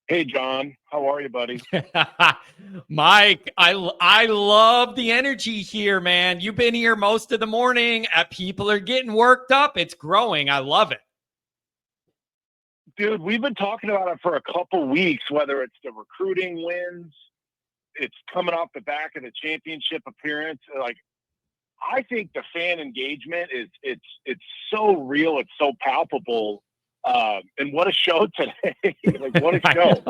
Hey, John. How are you, buddy? Mike, I love the energy here, man. You've been here most of the morning. People are getting worked up. It's growing. I love it. Dude, we've been talking about it for a couple weeks, whether it's the recruiting wins, it's coming off the back of the championship appearance. Like, I think the fan engagement is so real, it's so palpable. And what a show today. Like, what a show.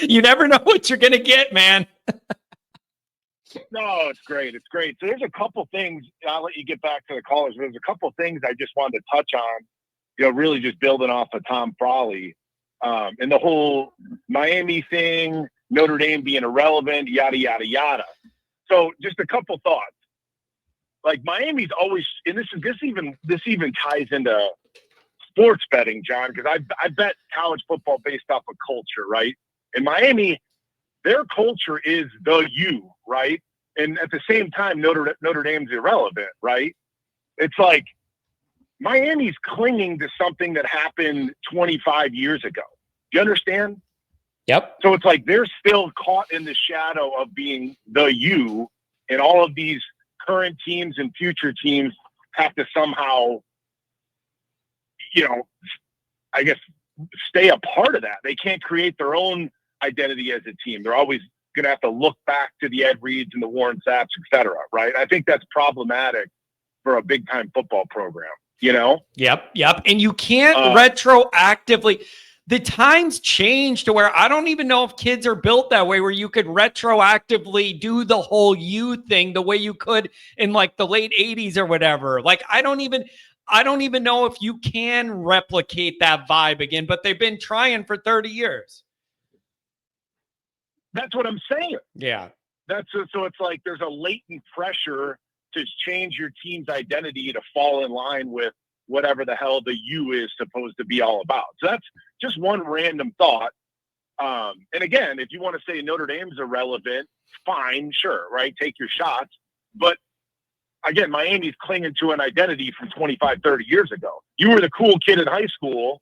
You never know what you're gonna get, man. No, it's great. It's great. So there's a couple things. I'll let you get back to the callers. There's a couple things I just wanted to touch on, really just building off of Tom Frawley, and the whole Miami thing, Notre Dame being irrelevant, yada, yada, yada. So just a couple thoughts. Like, Miami's always, and this even ties into sports betting, John, because I bet college football based off of culture, right? In Miami, their culture is the U, right? And at the same time, Notre Dame's irrelevant, right? It's like Miami's clinging to something that happened 25 years ago. Do you understand? Yep. So it's like they're still caught in the shadow of being the U, and all of these current teams and future teams have to somehow, I guess, stay a part of that. They can't create their own identity as a team. They're always going to have to look back to the Ed Reeds and the Warren Sapps, et cetera, right? I think that's problematic for a big-time football program, Yep. And you can't retroactively. The times change to where I don't even know if kids are built that way, where you could retroactively do the whole you thing the way you could in like the late 80s or whatever. Like, I don't even know if you can replicate that vibe again, but they've been trying for 30 years. That's what I'm saying. Yeah. So it's like there's a latent pressure to change your team's identity to fall in line with whatever the hell the U is supposed to be all about. So that's just one random thought. And again, if you want to say Notre Dame's irrelevant, fine, sure, right? Take your shots. But again, Miami's clinging to an identity from 25, 30 years ago. You were the cool kid in high school,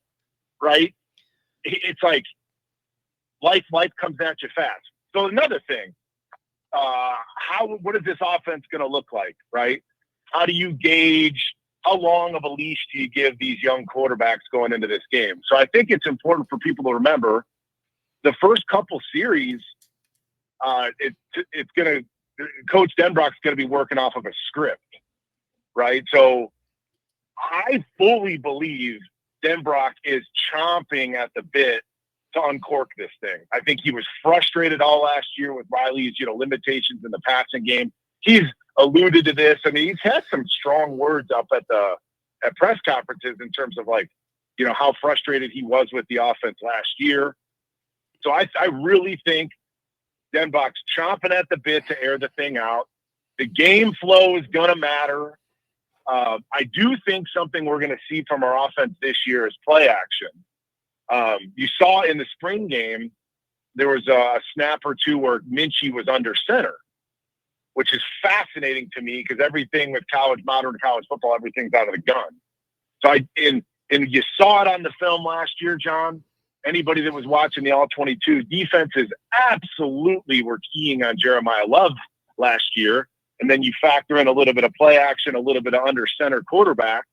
right? It's like life comes at you fast. So another thing, what is this offense going to look like, right? How do you gauge how long of a leash do you give these young quarterbacks going into this game? So I think it's important for people to remember the first couple series, it's going to, Coach Denbrock's going to be working off of a script, right? So I fully believe Denbrock is chomping at the bit to uncork this thing. I think he was frustrated all last year with Riley's, limitations in the passing game. He's alluded to this. I mean, he's had some strong words up at press conferences in terms of how frustrated he was with the offense last year. So I really think Denbach's chomping at the bit to air the thing out. The game flow is going to matter. I do think something we're going to see from our offense this year is play action. You saw in the spring game, there was a snap or two where Minchie was under center, which is fascinating to me because everything with modern college football, everything's out of the gun. So and you saw it on the film last year, John. Anybody that was watching the All-22 defenses absolutely were keying on Jeremiah Love last year. And then you factor in a little bit of play action, a little bit of under center quarterback.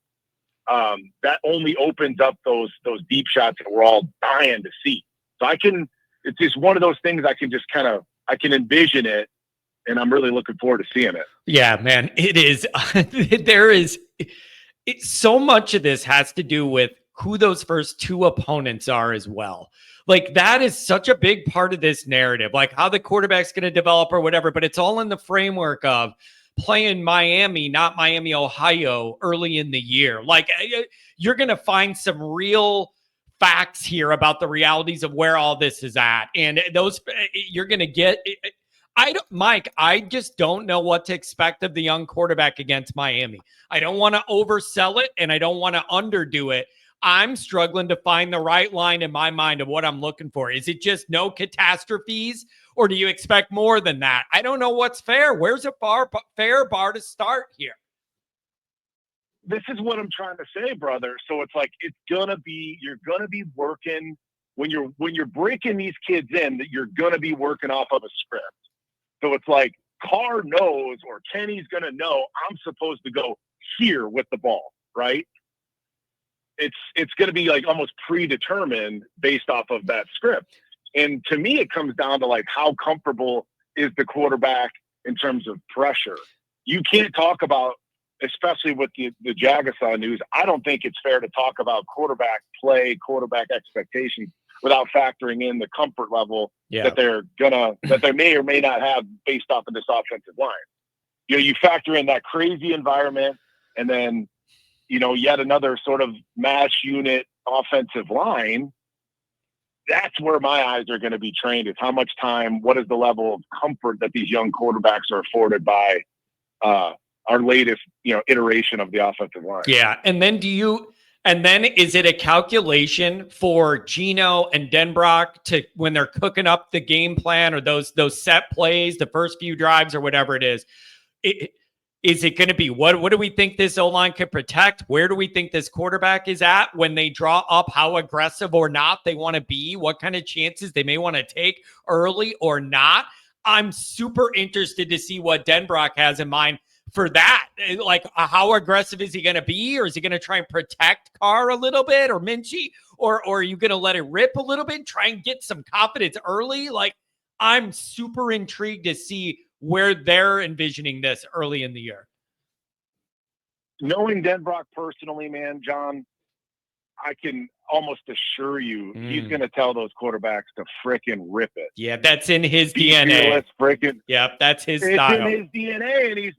That only opens up those deep shots that we're all dying to see. So it's just one of those things I can envision it. And I'm really looking forward to seeing it. Yeah, man, it is. So much of this has to do with who those first two opponents are as well. Like, that is such a big part of this narrative, like how the quarterback's going to develop or whatever, but it's all in the framework of playing Miami, not Miami, Ohio early in the year. Like, you're going to find some real facts here about the realities of where all this is at. And those you're going to get. Mike, I just don't know what to expect of the young quarterback against Miami. I don't want to oversell it and I don't want to underdo it. I'm struggling to find the right line in my mind of what I'm looking for. Is it just no catastrophes or do you expect more than that? I don't know what's fair. Where's a fair bar to start here? This is what I'm trying to say, brother. So it's like, you're going to be working when you're breaking these kids in, that you're going to be working off of a script. So it's like Carr knows, or Kenny's going to know, I'm supposed to go here with the ball, right? It's going to be like almost predetermined based off of that script. And to me, it comes down to like, how comfortable is the quarterback in terms of pressure? You can't talk about, especially with the Jagasaw news, I don't think it's fair to talk about quarterback play, quarterback expectations without factoring in the comfort level that they may or may not have based off of this offensive line. You factor in that crazy environment, and then, yet another sort of mash unit offensive line. That's where my eyes are going to be trained, is how much time, what is the level of comfort that these young quarterbacks are afforded by our latest, iteration of the offensive line. Yeah. And then is it a calculation for Gino and Denbrock to, when they're cooking up the game plan or those set plays, the first few drives or whatever it is, is it going to be what do we think this O-line could protect? Where do we think this quarterback is at when they draw up, how aggressive or not they want to be? What kind of chances they may want to take early or not? I'm super interested to see what Denbrock has in mind for that. Like, how aggressive is he going to be? Or is he going to try and protect Carr a little bit, or Minchie? Or are you going to let it rip a little bit, try and get some confidence early? Like, I'm super intrigued to see where they're envisioning this early in the year. Knowing Denbrock personally, man, John, I can almost assure you he's going to tell those quarterbacks to frickin' rip it. Yeah, that's in his DNA. That's his style. It's in his DNA, and he's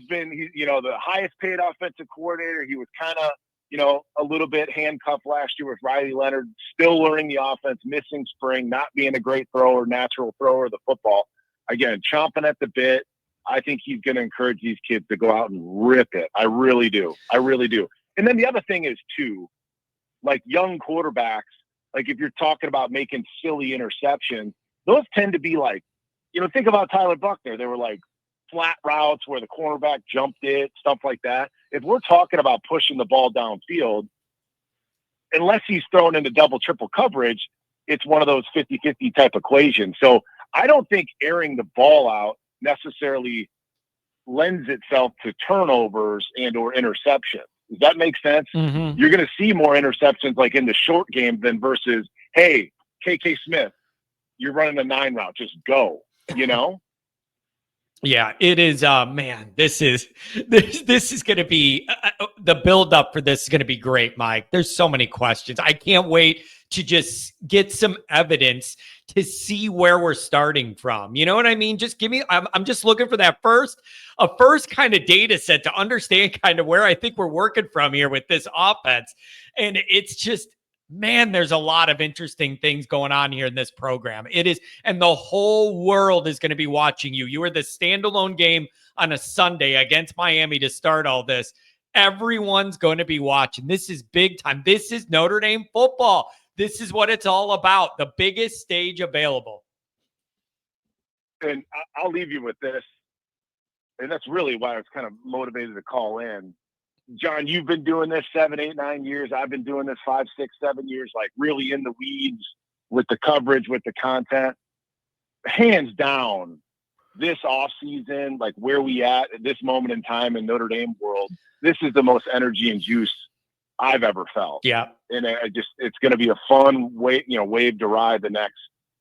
been the highest paid offensive coordinator. He was kind of, a little bit handcuffed last year with Riley Leonard, still learning the offense, missing spring, not being a great thrower, natural thrower of the football. Again, chomping at the bit. I think he's going to encourage these kids to go out and rip it. I really do. And then the other thing is, too, like young quarterbacks, like if you're talking about making silly interceptions, those tend to be like, think about Tyler Buckner. They were like flat routes where the cornerback jumped it, stuff like that. If we're talking about pushing the ball downfield, unless he's thrown into double, triple coverage, it's one of those 50-50 type equations. So I don't think airing the ball out necessarily lends itself to turnovers and or interceptions. Does that make sense? Mm-hmm. You're going to see more interceptions like in the short game than versus, hey, KK Smith, you're running a 9 route, just go, Yeah, it is. Man, this is going to be the build up for this is going to be great, Mike. There's so many questions. I can't wait to just get some evidence to see where we're starting from. You know what I mean? Just give me, I'm just looking for that first kind of data set to understand kind of where I think we're working from here with this offense. And it's just, man, there's a lot of interesting things going on here in this program. It is, and the whole world is going to be watching you. You are the standalone game on a Sunday against Miami to start all this. Everyone's going to be watching. This is big time. This is Notre Dame football. This is what it's all about. The biggest stage available. And I'll leave you with this. And that's really why I was kind of motivated to call in. John, you've been doing this 7, 8, 9 years. I've been doing this 5, 6, 7 years, like really in the weeds with the coverage, with the content. Hands down, this offseason, like where we at this moment in time in Notre Dame world, this is the most energy and juice I've ever felt. Yeah. And it's going to be a fun wave to ride the next,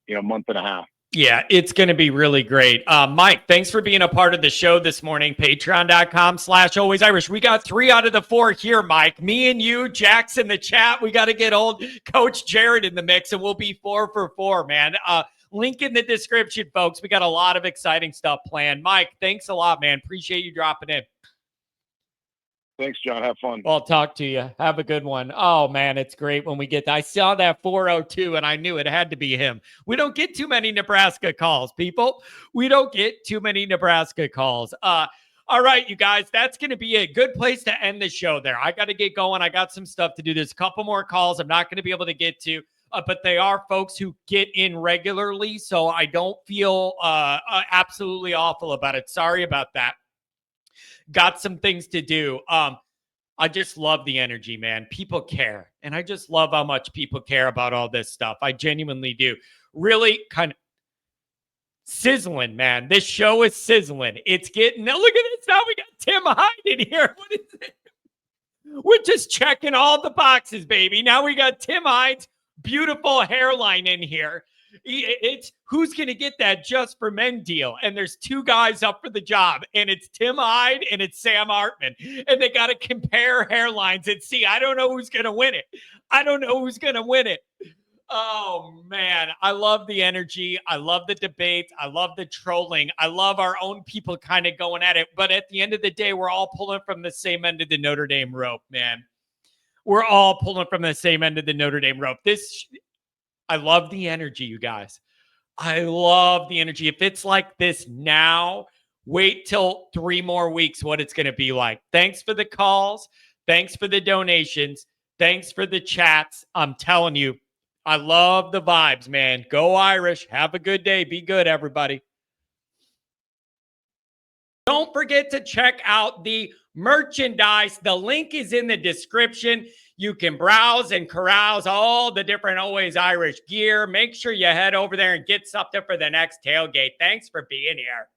month and a half. Yeah, it's going to be really great. Mike, thanks for being a part of the show this morning. Patreon.com/alwaysirish. We got 3 out of the 4 here, Mike. Me and you, Jack's in the chat. We got to get old Coach Jared in the mix, and we'll be 4 for 4, man. Link in the description, folks. We got a lot of exciting stuff planned. Mike, thanks a lot, man. Appreciate you dropping in. Thanks, John. Have fun. Well, I'll talk to you. Have a good one. Oh, man, it's great when we get I saw that 402, and I knew it had to be him. We don't get too many Nebraska calls, people. We don't get too many Nebraska calls. All right, you guys, that's going to be a good place to end the show there. I got to get going. I got some stuff to do. There's a couple more calls I'm not going to be able to get to, but they are folks who get in regularly, so I don't feel absolutely awful about it. Sorry about that. Got some things to do. I just love the energy, man. People care. And I just love how much people care about all this stuff. I genuinely do. Really kind of sizzling, man. This show is sizzling. It's getting, now look at this. Now we got Tim Hyde in here. What is it? We're just checking all the boxes, baby. Now we got Tim Hyde's beautiful hairline in here. It's who's going to get that Just for Men deal. And there's two guys up for the job, and it's Tim Hyde and it's Sam Hartman. And they got to compare hairlines and see. I don't know who's going to win it. I don't know who's going to win it. Oh, man. I love the energy. I love the debate. I love the trolling. I love our own people kind of going at it. But at the end of the day, we're all pulling from the same end of the Notre Dame rope, man. We're all pulling from the same end of the Notre Dame rope. I love the energy, you guys. I love the energy. If it's like this now, wait till 3 more weeks what it's going to be like. Thanks for the calls. Thanks for the donations. Thanks for the chats. I'm telling you, I love the vibes, man. Go Irish. Have a good day. Be good, everybody. Don't forget to check out the merchandise. The link is in the description. You can browse and carouse all the different Always Irish gear. Make sure you head over there and get something for the next tailgate. Thanks for being here.